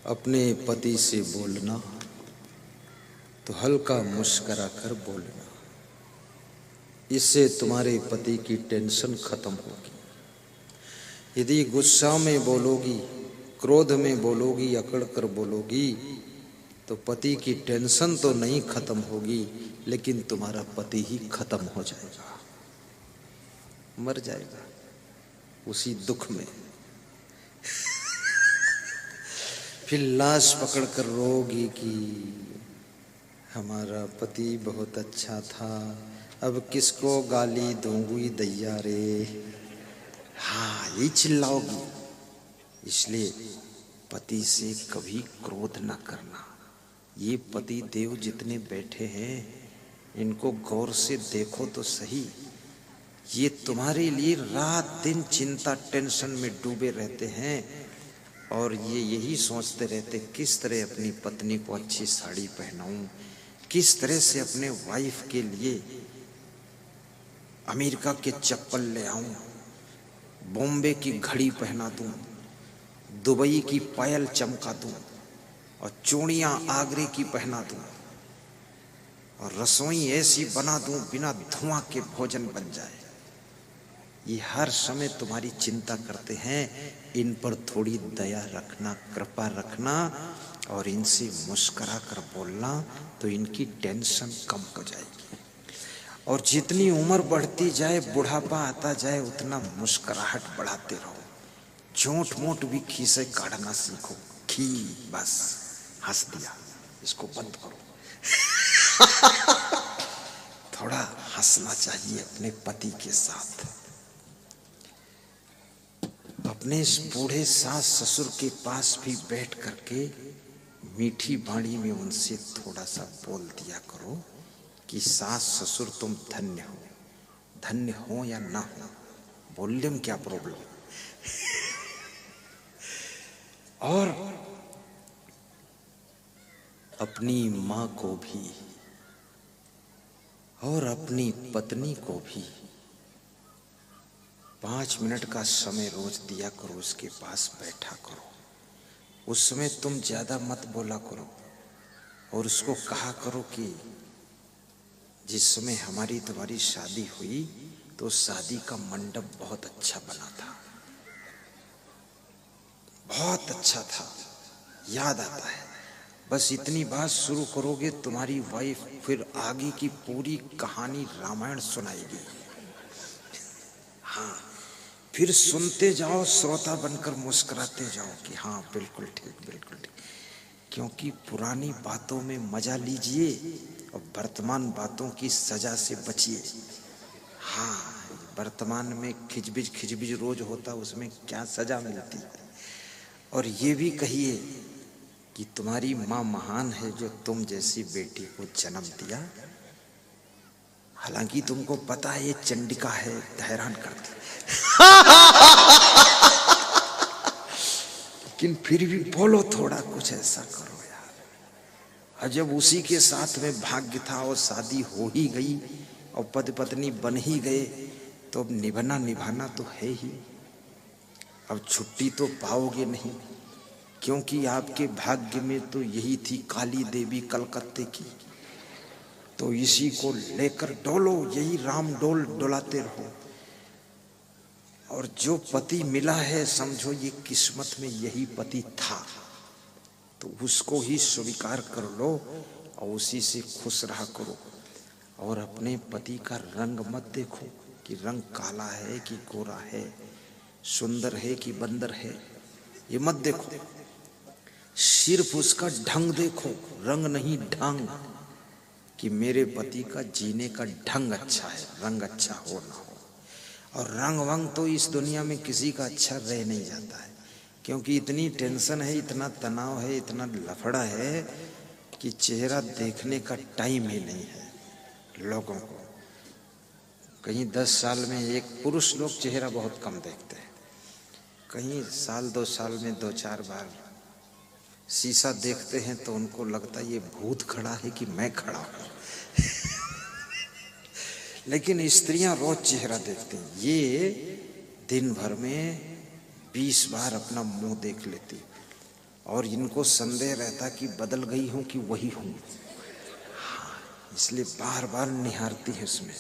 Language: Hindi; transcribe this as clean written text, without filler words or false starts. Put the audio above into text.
अपने पति से बोलना तो हल्का मुस्कुरा कर बोलना, इससे तुम्हारे पति की टेंशन खत्म होगी। यदि गुस्सा में बोलोगी, क्रोध में बोलोगी, अकड़ कर बोलोगी तो पति की टेंशन तो नहीं खत्म होगी, लेकिन तुम्हारा पति ही खत्म हो जाएगा, मर जाएगा उसी दुख में। फिर लाश पकड़ कर रोगी कि हमारा पति बहुत अच्छा था, अब किसको गाली दूंगी दैया रे। हाँ, ये चिल्लाओगी। इसलिए पति से कभी क्रोध न करना। ये पति देव जितने बैठे हैं इनको गौर से देखो तो सही। ये तुम्हारे लिए रात दिन चिंता टेंशन में डूबे रहते हैं और ये यही सोचते रहते किस तरह अपनी पत्नी को अच्छी साड़ी पहनाऊं, किस तरह से अपने वाइफ के लिए अमेरिका के चप्पल ले आऊं, बॉम्बे की घड़ी पहना दूं, दुबई की पायल चमका दूं और चूड़ियां आगरे की पहना दूं और रसोई ऐसी बना दूं बिना धुआं के भोजन बन जाए। ये हर समय तुम्हारी चिंता करते हैं। इन पर थोड़ी दया रखना, कृपा रखना और इनसे मुस्कुरा कर बोलना तो इनकी टेंशन कम हो जाएगी। और जितनी उम्र बढ़ती जाए, बुढ़ापा आता जाए, उतना मुस्कुराहट बढ़ाते रहो। झूठ मूठ भी खीसे काढ़ना सीखो। खी बस हंस दिया, इसको बंद करो। थोड़ा हंसना चाहिए अपने पति के साथ। अपने इस बूढ़े सास ससुर के पास भी बैठ करके मीठी बाणी में उनसे थोड़ा सा बोल दिया करो कि सास ससुर तुम धन्य हो। धन्य हो या ना हो, बोलने में क्या प्रॉब्लम। और अपनी माँ को भी और अपनी पत्नी को भी 5 मिनट का समय रोज दिया करो, उसके पास बैठा करो। उस समय तुम ज्यादा मत बोला करो और उसको कहा करो कि जिस समय हमारी तुम्हारी शादी हुई तो शादी का मंडप बहुत अच्छा बना था, बहुत अच्छा था, याद आता है। बस इतनी बात शुरू करोगे, तुम्हारी वाइफ फिर आगे की पूरी कहानी रामायण सुनाएगी। हाँ, फिर सुनते जाओ, श्रोता बनकर मुस्कुराते जाओ कि हाँ बिल्कुल ठीक, बिल्कुल ठीक। क्योंकि पुरानी बातों में मजा लीजिए और वर्तमान बातों की सजा से बचिए। हाँ, वर्तमान में खिजबिज रोज होता, उसमें क्या सजा मिलती है। और ये भी कहिए कि तुम्हारी माँ महान है जो तुम जैसी बेटी को जन्म दिया। हालांकि तुमको पता है ये चंडिका है, हैरान करती, लेकिन फिर भी बोलो, थोड़ा कुछ ऐसा करो यार। और जब उसी के साथ में भाग्य था और शादी हो ही गई और पति पत्नी बन ही गए तो अब निभाना तो है ही। अब छुट्टी तो पाओगे नहीं, क्योंकि आपके भाग्य में तो यही थी काली देवी कलकत्ते की। तो इसी को लेकर डोलो, यही राम डोल डोलाते रहो। और जो पति मिला है समझो ये किस्मत में यही पति था, तो उसको ही स्वीकार कर लो और उसी से खुश रहा करो। और अपने पति का रंग मत देखो कि रंग काला है कि गोरा है, सुंदर है कि बंदर है, ये मत देखो। सिर्फ उसका ढंग देखो, रंग नहीं ढंग, कि मेरे पति का जीने का ढंग अच्छा है, रंग अच्छा हो ना हो। और रंग वंग तो इस दुनिया में किसी का अच्छा रह नहीं जाता है, क्योंकि इतनी टेंशन है, इतना तनाव है, इतना लफड़ा है कि चेहरा देखने का टाइम ही नहीं है लोगों को। कहीं 10 साल में एक पुरुष लोग चेहरा बहुत कम देखते हैं, कहीं साल 2 साल में 2-4 बार शीशा देखते हैं तो उनको लगता है ये भूत खड़ा है कि मैं खड़ा हूं। लेकिन स्त्रियां रोज चेहरा देखती हैं। ये दिन भर में 20 बार अपना मुंह देख लेती, और इनको संदेह रहता कि बदल गई हूं कि वही हूं, इसलिए बार बार निहारती है उसमें।